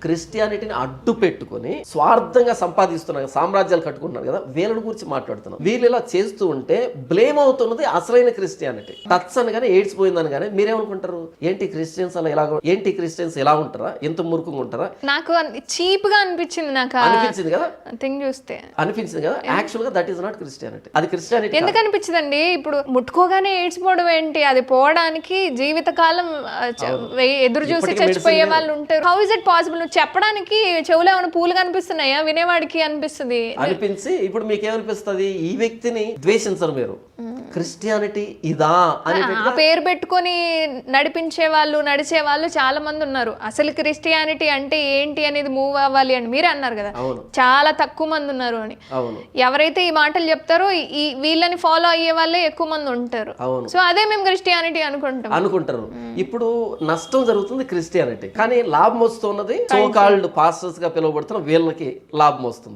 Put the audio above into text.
క్రిస్టియానిటీని అడ్డు పెట్టుకొని స్వార్థంగా సంపాదిస్తున్నారు, సామ్రాజ్యాలు కట్టుకుంటున్నారు కదా, వీళ్ళని గురించి మాట్లాడుతున్నాం. వీళ్ళు ఇలా చేస్తూ ఉంటే బ్లేమ్ అవుతున్నది అసలైన క్రిస్టియానిటీ. టచ్ అని కానీ ఎయిడ్స్ పోయిందని కానీ మీరేమనుకుంటారు? ఏంటి క్రిస్టియన్స్ అలా ఎలా, ఏంటి క్రిస్టియన్స్ ఎలా ఉంటారా, ఎంత మురుకుగా ఉంటారా? నాకు చీప్ గా అనిపించింది, నాకు అనిపించింది కదా, థింగ్ చూస్తే అనిపించింది కదా. యాక్చువల్ గా దట్ ఈస్ నాట్ క్రిస్టియానిటీ, అది క్రిస్టియానిటీ. ఎందుకు అనిపించిందండి? ఇప్పుడు ముట్టుకోగానే ఎయిడ్స్ పోవడం ఏంటి? అది పోవడానికి జీవితకాలం ఎదురు చూసి చచ్చిపోయే వాళ్ళు ఉంటారు. How is it possible? నువ్వు చెప్పడానికి చెవులో ఏమైనా పూలు కనిపిస్తున్నాయా? వినేవాడికి అనిపిస్తుంది. అనిపించి ఇప్పుడు మీకేమనిపిస్తుంది? ఈ వ్యక్తిని ద్వేషించరు మీరు, క్రిస్టియానిటీ ఇదా అని ఆ పేరు పెట్టుకొని నడిపించే వాళ్ళు, నడిచే వాళ్ళు చాలా మంది ఉన్నారు. అసలు క్రిస్టియానిటీ అంటే ఏంటి అనేది మూవ్ అవ్వాలి అని మీరే అన్నారు కదా, చాలా తక్కువ మంది ఉన్నారు అని. ఎవరైతే ఈ మాటలు చెప్తారో ఈ వీళ్ళని ఫాలో అయ్యే వాళ్ళే ఎక్కువ మంది ఉంటారు. సో అదే మేము క్రిస్టియానిటీ అనుకుంటారు. ఇప్పుడు నష్టం జరుగుతుంది క్రిస్టియానిటీ, కానీ లాభం వస్తున్నది సో కాల్డ్ పాస్టర్స్ గా పిలువబడుతున్న వీళ్ళకి లాభం వస్తుంది.